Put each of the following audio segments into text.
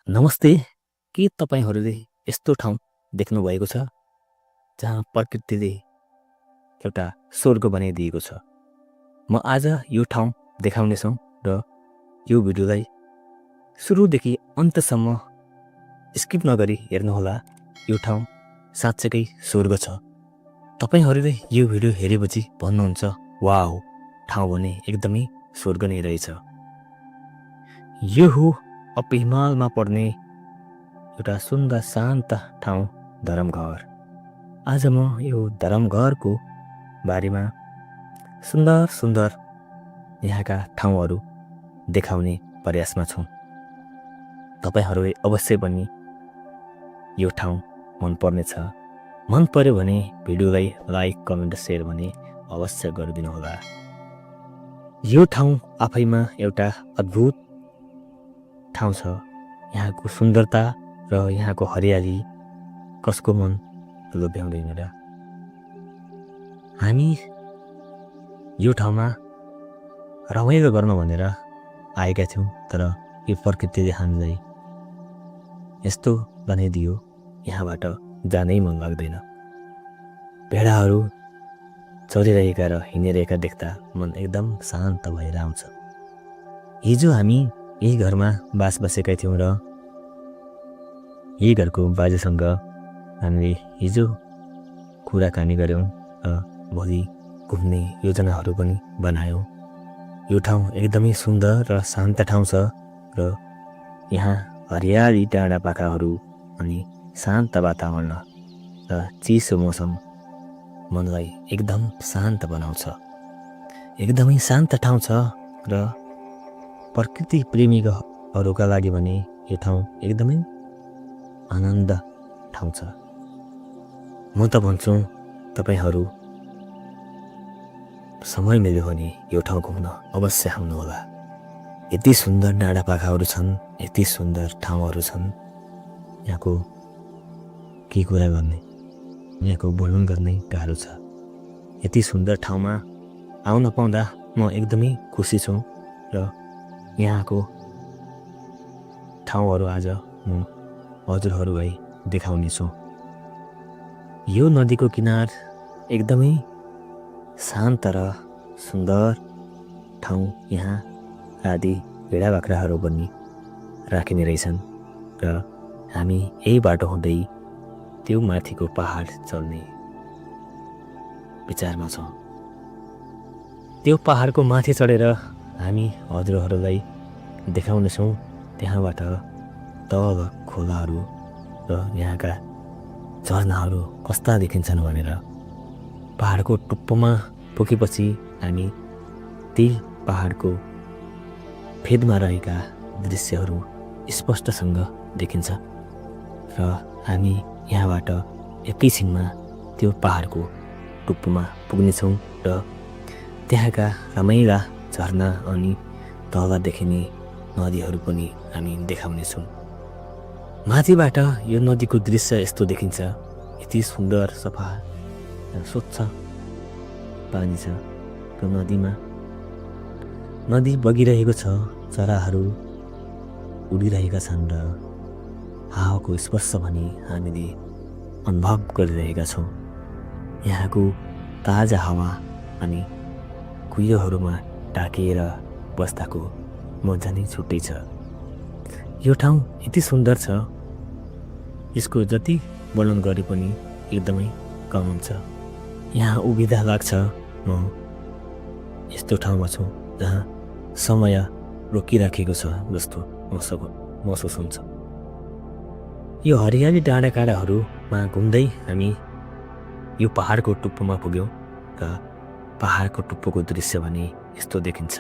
नमस्ते। के तपाईँहरूले यस्तो ठाउँ देख्नुभएको छ जहाँ प्रकृतिले एउटा स्वर्ग बनाइदिएको छ? म आज यो ठाउँ देखाउनेछु र यो भिडियोलाई सुरुदेखि अन्तसम्म स्किप नगरी हेर्नुहोला। यो ठाउँ साँच्चैकै स्वर्ग छ। तपाईँहरूले यो भिडियो हेरेपछि भन्नुहुन्छ, वाउ, ठाउँ भने एकदमै स्वर्ग नै रहेछ। यो हो अप हिमालमा पर्ने एउटा सुन्दर शान्त ठाउँ धरमघर। आज म यो धरमघरको बारेमा सुन्दर सुन्दर यहाँका ठाउँहरू देखाउने प्रयासमा छु। तपाईँहरूले अवश्य पनि यो ठाउँ मन पर्नेछ। मन पर्यो भने भिडियोलाई लाइक, कमेन्ट, सेयर भने अवश्य गरिदिनुहोला। यो ठाउँ आफैमा एउटा अद्भुत ठाउँ छ। यहाँको सुन्दरता र यहाँको हरियाली कसको मन लोभ्याउँदैन र? हामी यो ठाउँमा रमाइलो गर्न भनेर आएका थियौँ, तर यो प्रकृतिले हामीलाई यस्तो बनाइदियो, यहाँबाट जानै मन लाग्दैन। भेडाहरू चलिरहेका र हिँडिरहेका देख्दा मन एकदम शान्त भएर आउँछ। हिजो हामी यही घरमा बास बसेका थियौँ र यही घरको बाजेसँग हामीले हिजो कुराकानी गऱ्यौँ र भोलि घुम्ने योजनाहरू पनि बनायौँ। यो ठाउँ एकदमै सुन्दर र शान्त ठाउँ छ र यहाँ हरियाली डाँडा पाखाहरू अनि शान्त वातावरण र चिसो मौसम मनलाई एकदम शान्त बनाउँछ। एकदमै शान्त ठाउँ छ र प्रकृति प्रेमीहरूका लागि भने यो ठाउँ एकदमै आनन्द ठाउँ छ। म त भन्छु, तपाईँहरू समय मिल्यो भने यो ठाउँ घुम्न अवश्य आउनुहोला। यति सुन्दर डाँडा पाखाहरू छन्, यति सुन्दर ठाउँहरू छन्, यहाँको के कुरा गर्ने, यहाँको वर्णन गर्नै गाह्रो छ। यति सुन्दर ठाउँमा आउन पाउँदा म एकदमै खुसी छु र यहाँको ठाउँहरू आज म हजुरहरूलाई देखाउनेछु। यो नदीको किनार एकदमै शान्त र सुन्दर ठाउँ। यहाँ आदि भेडा बाख्राहरू पनि राखिने रहेछन् र हामी यही बाटो हुँदै त्यो माथिको पहाड चढ्ने विचारमा छौँ। त्यो पहाडको माथि चढेर हामी हजुरहरूलाई देखाउनेछौँ त्यहाँबाट तल खोलाहरू र यहाँका झरनाहरू कस्ता देखिन्छन् भनेर। पहाडको टुप्पोमा पुगेपछि हामी त्यही पहाडको फेदमा रहेका दृश्यहरू स्पष्टसँग देखिन्छ र हामी यहाँबाट एकैछिनमा त्यो पहाडको टुप्पोमा पुग्नेछौँ र त्यहाँका रमाइला झरना अनि तल देखिने नदीहरू पनि हामी देखाउनेछौँ। माथिबाट यो नदीको दृश्य यस्तो देखिन्छ। यति सुन्दर सफा स्वच्छ पानी छ र नदीमा। नदी बगिरहेको छ, चराहरू उडिरहेका छन् र हावाको स्पर्श पनि हामीले अनुभव गरिरहेका छौँ। यहाँको ताजा हावा अनि कुहिरोहरूमा ढाकिएर बस्दाको मजा नै छुट्टै छ। यो ठाउँ यति सुन्दर छ, यसको जति वर्णन गरे पनि एकदमै कम हुन्छ। यहाँ उभिँदा लाग्छ म यस्तो ठाउँमा छु जहाँ समय रोकिराखेको छ जस्तो महसुस हुन्छ। यो हरियाली डाँडाकाँडाहरूमा घुम्दै हामी यो पहाडको टुप्पोमा पुग्यौँ र पहाडको टुप्पोको दृश्य भने यस्तो देखिन्छ।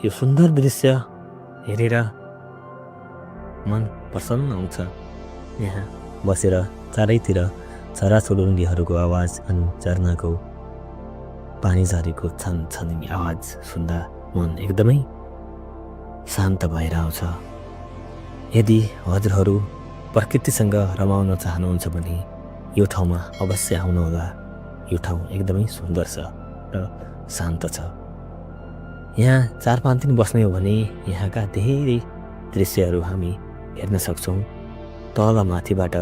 यो सुन्दर दृश्य हेरेर मन प्रसन्न हुन्छ। यहाँ बसेर चारैतिर चराचुरुङ्गीहरूको आवाज अनि झरनाको पानी झरेको छनछनी आवाज सुन्दा मन एकदमै शान्त भएर आउँछ। यदि हजुरहरू प्रकृतिसँग रमाउन चाहनुहुन्छ भने यो ठाउँमा अवश्य आउनुहोला। यो ठाउँ एकदमै सुन्दर छ र शान्त छ। यहाँ 4-5 दिन बस्ने हो भने यहाँका धेरै दृश्यहरू हामी हेर्न सक्छौँ। तल माथिबाट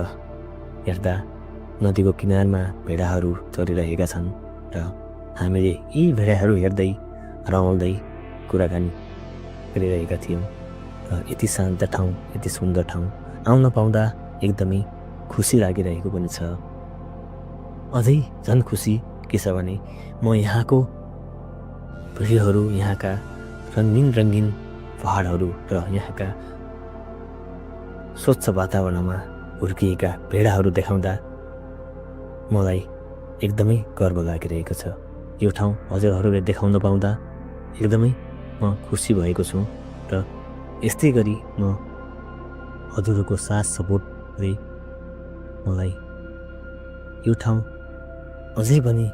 हेर्दा नदीको किनारमा भेडाहरू चरिरहेका छन् र हामीले यी भेडाहरू हेर्दै रमाउँदै कुराकानी गरिरहेका थियौँ। र यति शान्त ठाउँ, यति सुन्दर ठाउँ आउन पाउँदा एकदमै खुसी लागिरहेको पनि छ। अझै झन् खुसी के छ भने म यहाँको भिडियोहरू, यहाँका रङ्गिन रङ्गिन पहाडहरू र यहाँका स्वच्छ वातावरणमा हुर्किएका भेडाहरू देखाउँदा मलाई एकदमै गर्व लागिरहेको छ। यो ठाउँ हजुरहरूले देखाउन पाउँदा एकदमै म खुसी भएको छु र यस्तै गरी म हजुरहरूको साथ सपोर्टले मलाई यो ठाउँ अझै पनि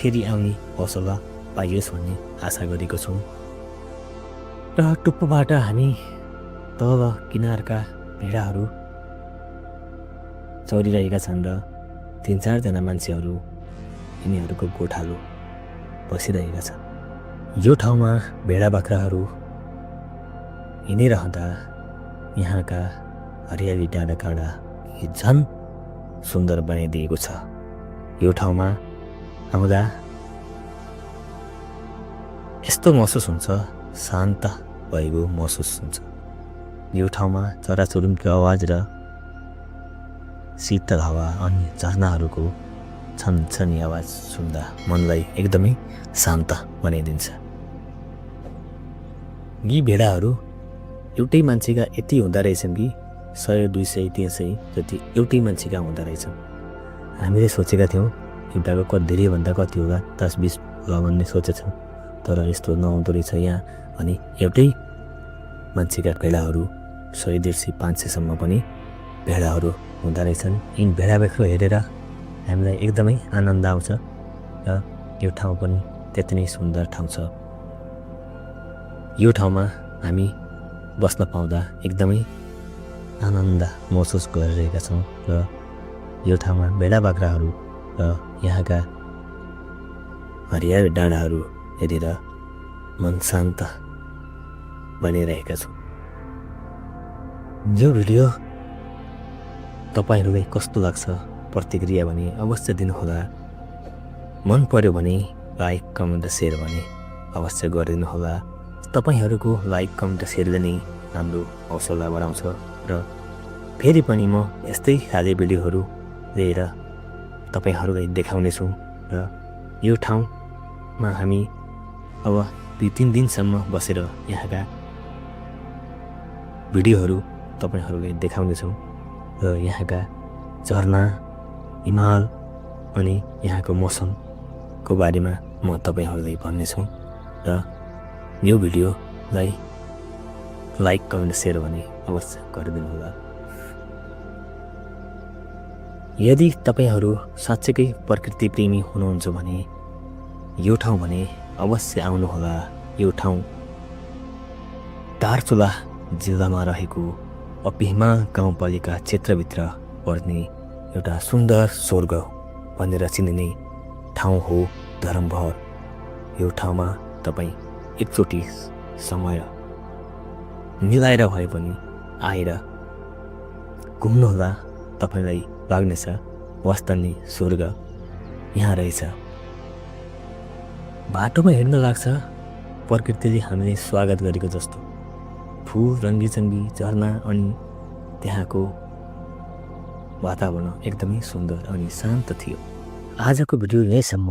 फेरि आउने हौसला पाइयोस् भन्ने आशा गरेको छु। र टुप्पोबाट हामी तल किनारका भेडाहरू चरिरहेका छन् र 3-4 जना मान्छेहरू यिनीहरूको गोठालो बसिरहेका छन्। यो ठाउँमा भेडा बाख्राहरू हिँडिरहँदा यहाँका हरियाली डाँडाकाँडा झन् सुन्दर बनाइदिएको छ। यो ठाउँमा आउँदा यस्तो महसुस हुन्छ, शान्त भएको महसुस हुन्छ। यो ठाउँमा चराचुरुङ्गीको आवाज र शीतल हावा अनि झरनाहरूको छनछनी आवाज सुन्दा मनलाई एकदमै शान्त बनाइदिन्छ। यी भेडाहरू एउटै मान्छेका यति हुँदो रहेछन् कि 100, 200, 300 जति एउटै मान्छेका हुँदो रहेछन्। हामीले सोचेका थियौँ एउटाको धेरैभन्दा कति होला, 10-20 होला भन्ने सोचेछौँ, तर यस्तो नहुँदो रहेछ यहाँ। अनि एउटै मान्छेका भेडाहरू 100, 150, 500सम्म पनि भेडाहरू हुँदो रहेछन्। यी भेडा बाख्रो हेरेर हामीलाई एकदमै आनन्द आउँछ र यो ठाउँ पनि त्यति नै सुन्दर ठाउँ छ। यो ठाउँमा हामी बस्न पाउँदा एकदमै आनन्द महसुस गरिरहेका छौँ र यो ठाउँमा भेडा बाख्राहरू र यहाँका हरियाली डाँडाहरू हेरेर मन शान्त बनिरहेका छौँ। यो भिडियो तपाईँहरूलाई कस्तो लाग्छ प्रतिक्रिया भने अवश्य दिनुहोला। मन पर्यो भने लाइक, कमेन्ट, सेयर भने अवश्य गरिदिनुहोला। तपाईँहरूको लाइक, कमेन्ट, सेयरले नै हाम्रो हौसला बढाउँछ र फेरि पनि म यस्तै खाले भिडियोहरू लिएर तपाईँहरूलाई देखाउनेछु। र यो ठाउँमा हामी अब 2-3 दिनसम्म बसेर यहाँका भिडियोहरू तपाईँहरूलाई देखाउनेछौँ र यहाँका झरना, हिमाल अनि यहाँको मौसमको बारेमा म तपाईँहरूलाई भन्नेछु। र यो भिडियोलाई लाइक, कमेन्ट, सेयर भने अवश्य गरिदिनु होला। यदि तपाईँहरू साँच्चैकै प्रकृति प्रेमी हुनुहुन्छ भने यो ठाउँ भने अवश्य आउनुहोला। यो ठाउँ दार्चुला जिल्लामा रहेको अपिहिमा गाउँपालिका क्षेत्रभित्र पर्ने एउटा सुन्दर स्वर्ग भनेर चिनिने ठाउँ हो धरमभर। यो ठाउँमा तपाईँ एकचोटि समय मिलाएर भए पनि आएर घुम्नुहोला। तपाईँलाई लाग्नेछ वास्तव नै स्वर्ग यहाँ रहेछ। बाटोमा हिँड्न लाग्छ प्रकृतिले हामीले स्वागत गरेको जस्तो। फुल, रङ्गीचङ्गी झरना अनि त्यहाँको वातावरण एकदमै सुन्दर अनि शान्त थियो। आजको भिडियो यहीसम्म।